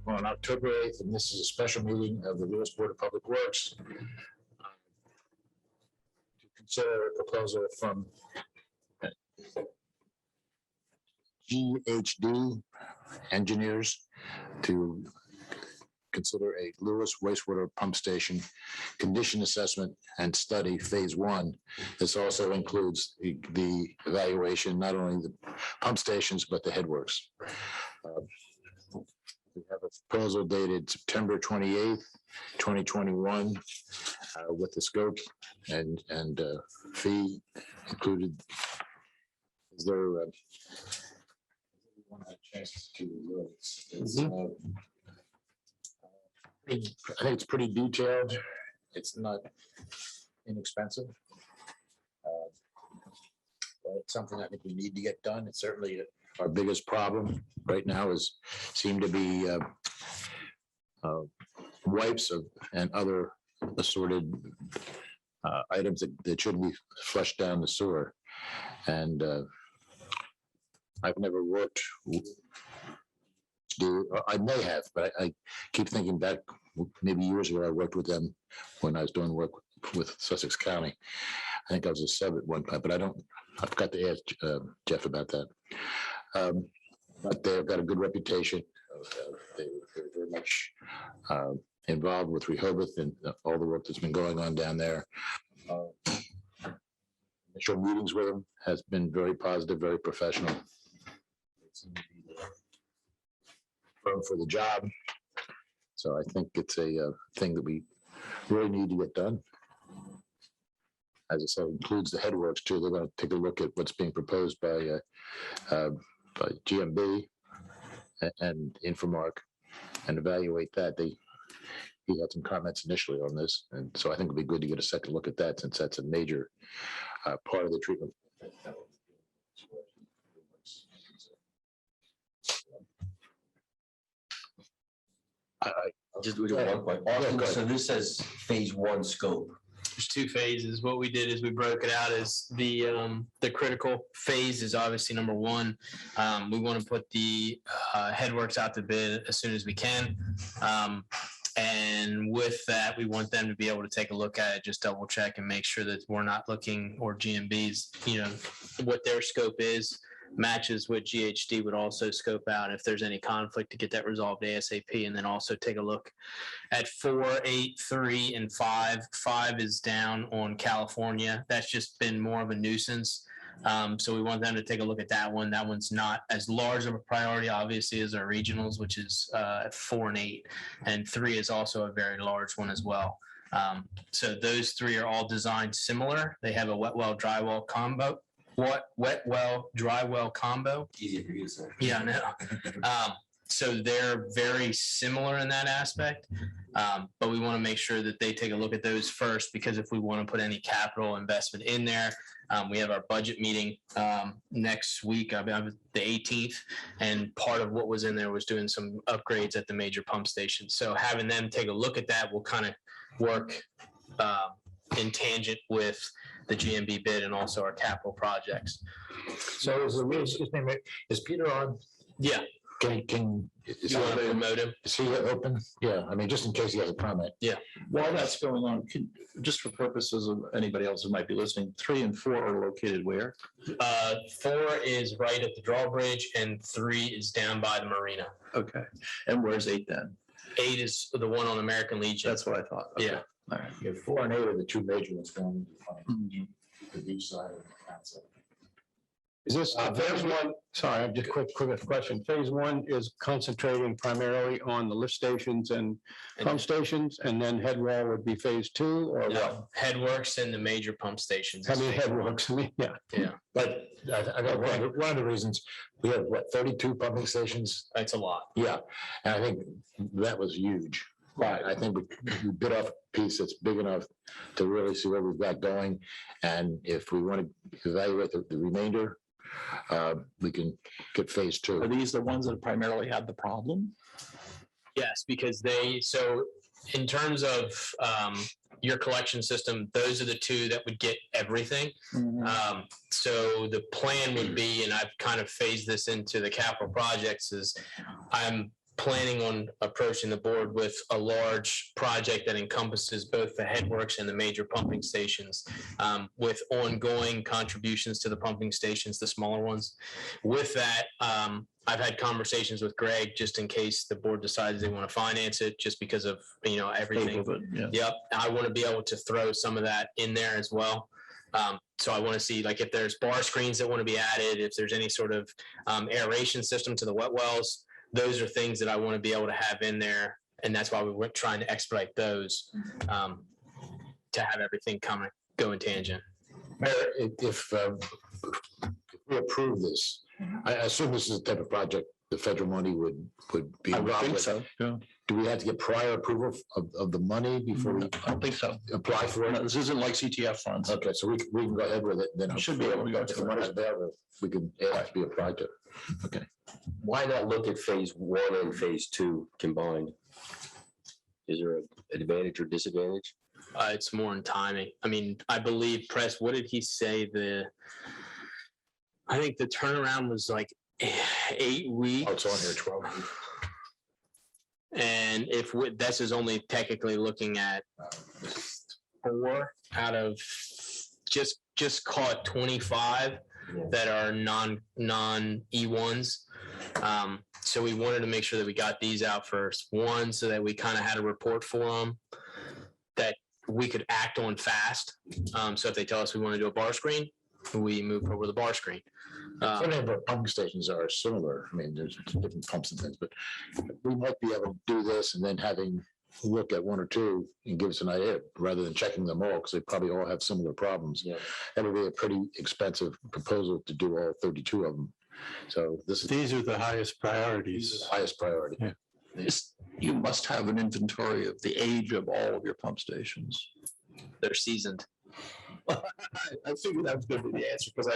on October 8th, and this is a special meeting of the Lewes Board of Public Works to consider a proposal from GHD engineers to consider a Lewes wastewater pump station condition assessment and study phase 1. This also includes the evaluation, not only the pump stations, but the headworks. We have a proposal dated September 28th, 2021, with the scope and fee included. Is there a chance to I think it's pretty detailed. It's not inexpensive. But it's something I think we need to get done. It's certainly our biggest problem right now seem to be wipes and other assorted items that shouldn't be flushed down the sewer. And I've never worked. I may have, but I keep thinking back maybe years ago. I worked with them when I was doing work with Sussex County. I think I was a sub at one time, but I forgot to ask Jeff about that. But they've got a good reputation. They're very much involved with Rehoboth and all the work that's been going on down there. Initial meetings with them has been very positive, very professional. For the job. So I think it's a thing that we really need to get done. As I said, it includes the headworks too. They're going to take a look at what's being proposed by GMB and Infomark and evaluate that. He had some comments initially on this, and so I think it'd be good to get a second look at that, since that's a major part of the treatment. Just do one point. Austin, so this says phase 1 scope. There's 2 phases. What we did is we broke it out as the critical phase is obviously number 1. We want to put the headworks out to bid as soon as we can. And with that, we want them to be able to take a look at it, just double check and make sure that we're not looking, or GMB's, what their scope is matches what GHD would also scope out if there's any conflict, to get that resolved ASAP. And then also take a look at 4, 8, 3, and 5. 5 is down on California. That's just been more of a nuisance. So we want them to take a look at that one. That one's not as large of a priority, obviously, as our regionals, which is 4 and 8. And 3 is also a very large one as well. So those 3 are all designed similar. They have a wet well, dry well combo. Wet well, dry well combo. Easy for you to say. Yeah, I know. So they're very similar in that aspect, but we want to make sure that they take a look at those first, because if we want to put any capital investment in there, we have our budget meeting next week, the 18th, and part of what was in there was doing some upgrades at the major pump stations. So having them take a look at that will kind of work in tangent with the GMB bid and also our capital projects. So is Peter on? Yeah. Is You want to promote him? Is he open? Yeah, I mean, just in case he has a comment. Yeah. While that's going on, just for purposes of anybody else who might be listening, 3 and 4 are located where? 4 is right at the drawbridge, and 3 is down by the marina. Okay. And where's 8 then? 8 is the one on American Legion. That's what I thought. Okay. Yeah. All right. Yeah, 4 and 8 are the 2 major ones going to the beach side of the council. Is this phase 1? Sorry, just quick question. Phase 1 is concentrating primarily on the lift stations and pump stations, and then headwall would be phase 2, or No, what? headworks and the major pump stations. I mean, headworks. I mean, yeah. Yeah, But I got one of the reasons we have 32 pumping stations. that's a lot. Yeah, and I think that was huge. Right. I think we bit off a piece that's big enough to really see what we've got going. And if we want to evaluate the remainder, we can get phase 2. Are these the ones that primarily have the problem? Yes, because so in terms of your collection system, those are the 2 that would get everything. Mm-hmm. So the plan would be, and I've kind of phased this into the capital projects, is I'm planning on approaching the board with a large project that encompasses both the headworks and the major pumping stations, with ongoing contributions to the pumping stations, the smaller ones. With that, I've had conversations with Greg just in case the board decides they want to finance it, just because of, everything. Yeah. Yep. I want to be able to throw some of that in there as well. So I want to see, like, if there's bar screens that want to be added, if there's any sort of aeration system to the wet wells, those are things that I want to be able to have in there. And that's why we were trying to expedite those, to have everything go in tangent. Mayor, if we approve this, I assume this is the type of project the federal money would be I would involved think with. so, yeah. Do we have to get prior approval of the money before we I don't think so. apply for No, it? this isn't like CTF funds. Okay, so we can go ahead with it, then. We should be able to go If to the it. money's available, we can ask to be a project. Okay. Why not look at phase 1 and phase 2 combined? Is there an advantage or disadvantage? It's more in timing. I mean, I believe Press, what did he say? I think the turnaround was like 8 weeks. Oh, it's on here, 12. And this is only technically looking at 4 out of just call it 25 that are non E1s. So we wanted to make sure that we got these out first. One, so that we kind of had a report for them that we could act on fast. So if they tell us we want to do a bar screen, we move forward with the bar screen. Some of our pumping stations are similar. I mean, there's different pumps and things, but we might be able to do this and then having look at 1 or 2 and give us an idea rather than checking them all, because they probably all have similar problems. Yeah. That would be a pretty expensive proposal to do all 32 of them. So this is These are the highest the priorities. highest priority. Yeah. You must have an inventory of the age of all of your pump stations. They're seasoned. I figured that was going to be the answer because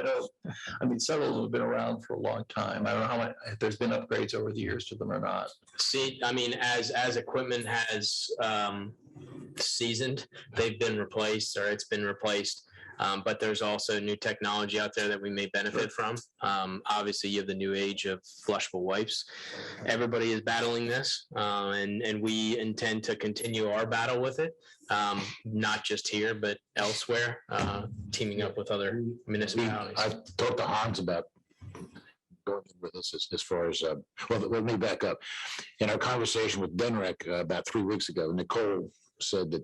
several of them have been around for a long time. I don't know how much, if there's been upgrades over the years to them or not. See, I mean, as equipment has seasoned, they've been replaced or it's been replaced. But there's also new technology out there that we may benefit from. Obviously, you have the new age of flushable wipes. Everybody is battling this, and we intend to continue our battle with it, not just here, but elsewhere, teaming up with other municipalities. I've talked to Hans about going with this as far as, well, let me back up. In our conversation with Denrec about 3 weeks ago, Nicole said that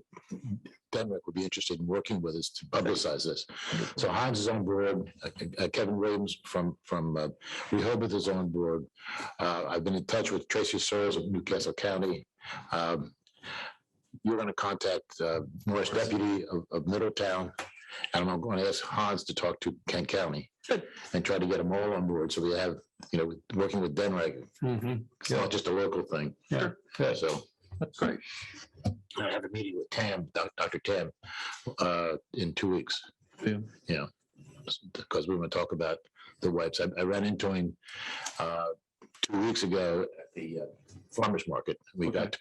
Denrec would be interested in working with us to publicize this. So Hans is on board. Kevin Williams from Rehoboth is on board. I've been in touch with Tracy Searles of Newcastle County. You're going to contact Morris Deputy of Middletown, and I'm going to ask Hans to talk to Kent County and try to get them all on board. So we have, working with Denrec, it's not just a local thing. Yeah. So That's great. I have a meeting with Dr. Tam, in 2 weeks. Yeah. Because we're going to talk about the wipes. I ran into him 2 weeks ago at the farmer's market. We got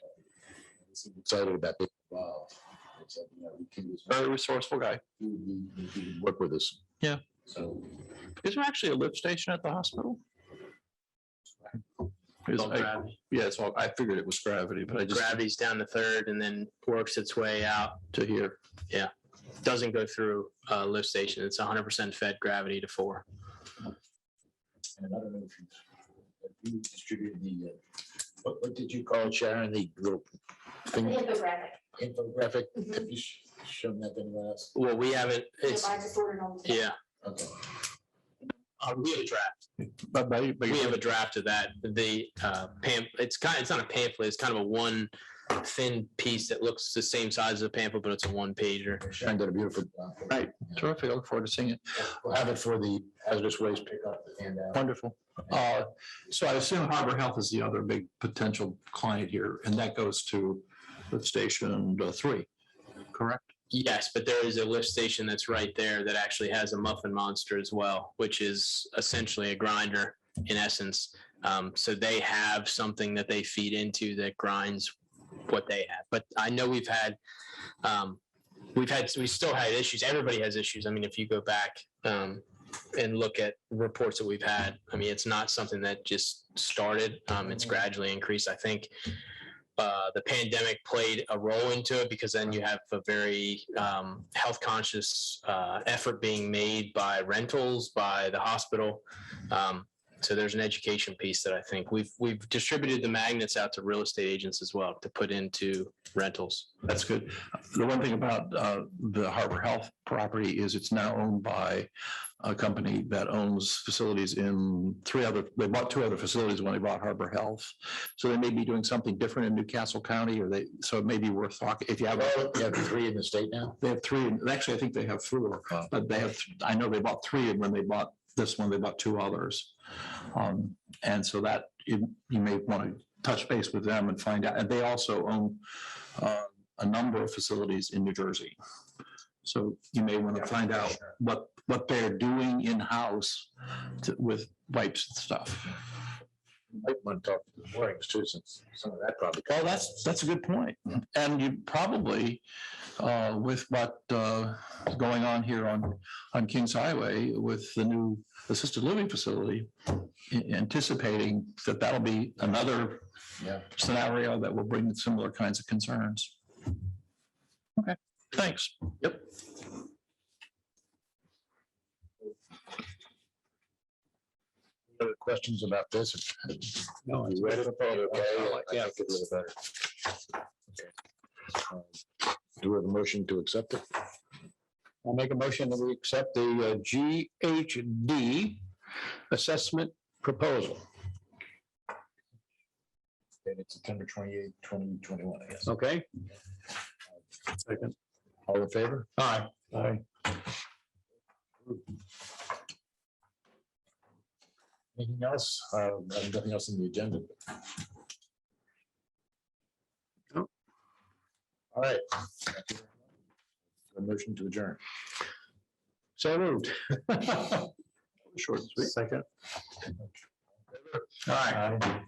excited about being involved. He said, he can Very resourceful guy. work with us. Yeah. So Is there actually a lift station at the hospital? Gravity. Yeah, so I figured it was gravity, but I just Gravity's down to 3rd and then works its way out. to hear. Doesn't go through a lift station. It's 100% fed gravity to 4. And I don't know if you distributed the, what did you call it, Sharon? The little thing? Infographic. Have you shown that to anyone else? Well, we haven't. It's I just ordered on. yeah. Okay. We have a draft. But We have a draft of that. The it's not a pamphlet. It's kind of a one thin piece that looks the same size as a pamphlet, but it's a 1-pager. Sharon did a beautiful job. Right. Terrific. I look forward to seeing it. We'll have it for the hazardous waste pickup and Wonderful. So I assume Harbor Health is the other big potential client here, and that goes to lift station 3, correct? Yes, but there is a lift station that's right there that actually has a muffin monster as well, which is essentially a grinder in essence. So they have something that they feed into that grinds what they have. But I know we still had issues. Everybody has issues. I mean, if you go back and look at reports that we've had, I mean, it's not something that just started. It's gradually increased. I think the pandemic played a role into it because then you have a very health conscious effort being made by rentals, by the hospital. So there's an education piece that I think we've distributed the magnets out to real estate agents as well to put into rentals. That's good. The one thing about the Harbor Health property is it's now owned by a company that owns facilities in they bought 2 other facilities when they bought Harbor Health. So they may be doing something different in Newcastle County, so it may be worth talking. If you have, You have 3 in the state now? they have 3, and actually I think they have 4, but I know they bought 3, and when they bought this one, they bought 2 others. And so that you may want to touch base with them and find out. And they also own a number of facilities in New Jersey. So you may want to find out what they're doing in-house with wipes and stuff. Might want to talk to the moorings too, since some of that probably. Well, that's a good point. And you probably, with what is going on here on Kings Highway with the new assisted living facility, anticipating that that'll be another scenario that will bring similar kinds of concerns. Okay, thanks. Yep. Other questions about this? No, You read it? Okay. Yeah. I think it's a little better. Okay. Do we have a motion to accept it? I'll make a motion that we accept the GHD assessment proposal. Dated September 28, 2021, I guess. Okay? Second. All in favor? Aye. Aye. Anything else? Nothing else on the agenda. No. All right. A motion to adjourn. So moved. Short and sweet. Second. All right.